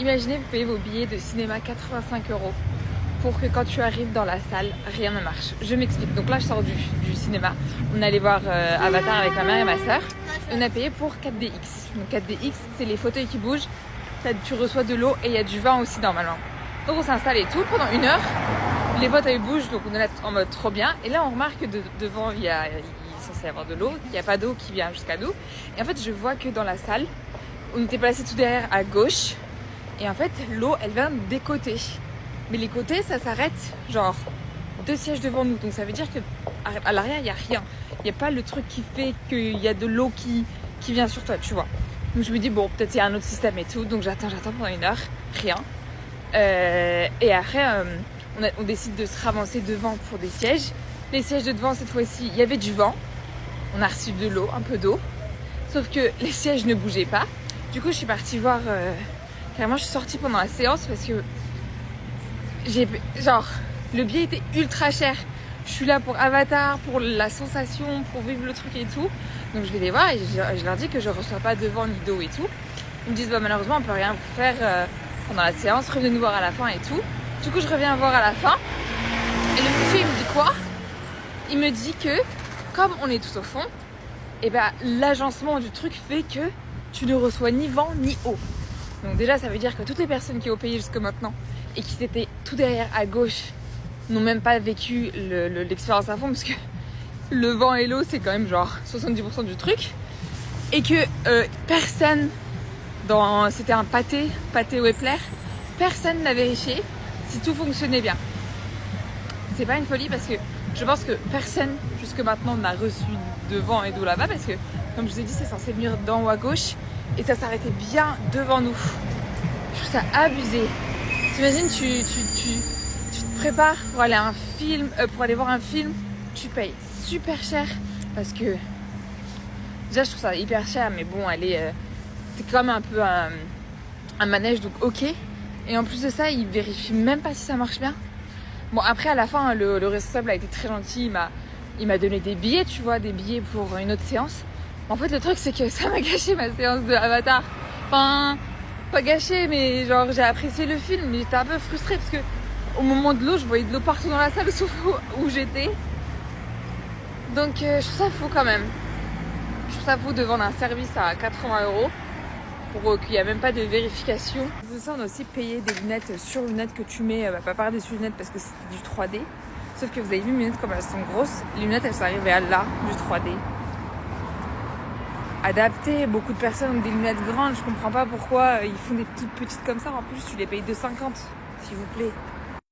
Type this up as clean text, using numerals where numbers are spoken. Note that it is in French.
Imaginez, vous payez vos billets de cinéma 85 € pour que quand tu arrives dans la salle, rien ne marche. Je m'explique. Donc là, je sors du cinéma. On allait voir Avatar avec ma mère et ma soeur. On a payé pour 4DX. Donc 4DX, c'est les fauteuils qui bougent. Tu reçois de l'eau et il y a du vent aussi normalement. Donc on s'installe et tout pendant 1 heure. Les fauteuils bougent, donc on est là en mode trop bien. Et là, on remarque que devant, il est censé y avoir de l'eau, qu'il n'y a pas d'eau qui vient jusqu'à nous. Et en fait, je vois que dans la salle, on était placé tout derrière à gauche. Et en fait, l'eau, elle vient des côtés. Mais les côtés, ça s'arrête genre 2 sièges devant nous. Donc ça veut dire qu'à l'arrière, il n'y a rien. Il n'y a pas le truc qui fait qu'il y a de l'eau qui vient sur toi, tu vois. Donc je me dis, bon, peut-être il y a un autre système et tout. Donc j'attends pendant 1 heure, rien. Et après, on décide de se ravancer devant pour des sièges. Les sièges de devant, cette fois-ci, il y avait du vent. On a reçu de l'eau, un peu d'eau. Sauf que les sièges ne bougeaient pas. Du coup, je suis partie voir... Carrément, je suis sortie pendant la séance parce que... le billet était ultra cher. Je suis là pour Avatar, pour la sensation, pour vivre le truc et tout. Donc je vais les voir et je leur dis que je ne reçois pas devant ni d'eau et tout. Ils me disent, bah, malheureusement, on peut rien vous faire pendant la séance. Revenez nous voir à la fin et tout. Du coup, je reviens voir à la fin. Et le monsieur, il me dit quoi? Il me dit que, comme on est tout au fond, et ben l'agencement du truc fait que tu ne reçois ni vent ni eau. Donc déjà, ça veut dire que toutes les personnes qui ont payé jusque maintenant et qui étaient tout derrière à gauche n'ont même pas vécu l'expérience à fond, parce que le vent et l'eau, c'est quand même genre 70% du truc. Et que personne, c'était un pâté Wepler, personne n'a vérifié si tout fonctionnait bien. C'est pas une folie parce que je pense que personne jusque maintenant n'a reçu de vent et d'eau là-bas, parce que comme je vous ai dit, c'est censé venir d'en haut à gauche et ça s'arrêtait bien devant nous. Je trouve ça abusé. T'imagines, tu te prépares pour aller voir un film, tu payes super cher parce que déjà je trouve ça hyper cher, mais bon, c'est quand même un peu un manège, donc ok. Et en plus de ça, ils vérifient même pas si ça marche bien. Bon, après à la fin, le responsable a été très gentil, il m'a donné des billets, tu vois, des billets pour une autre séance. En fait, le truc, c'est que ça m'a gâché ma séance de Avatar. Enfin, pas gâché, mais genre j'ai apprécié le film, mais j'étais un peu frustrée parce que au moment de l'eau, je voyais de l'eau partout dans la salle, sauf où j'étais. Donc je trouve ça fou quand même. Je trouve ça fou de vendre un service à 80 € pour qu'il n'y a même pas de vérification. Vous savez, on a aussi payé des lunettes sur lunettes que tu mets, pas par-dessus lunettes parce que c'est du 3D. Sauf que vous avez vu mes lunettes comme elles sont grosses. Les lunettes, elles sont arrivées à là, du 3D. Adaptées, beaucoup de personnes ont des lunettes grandes. Je comprends pas pourquoi ils font des toutes petites comme ça. En plus, tu les payes 2,50, s'il vous plaît.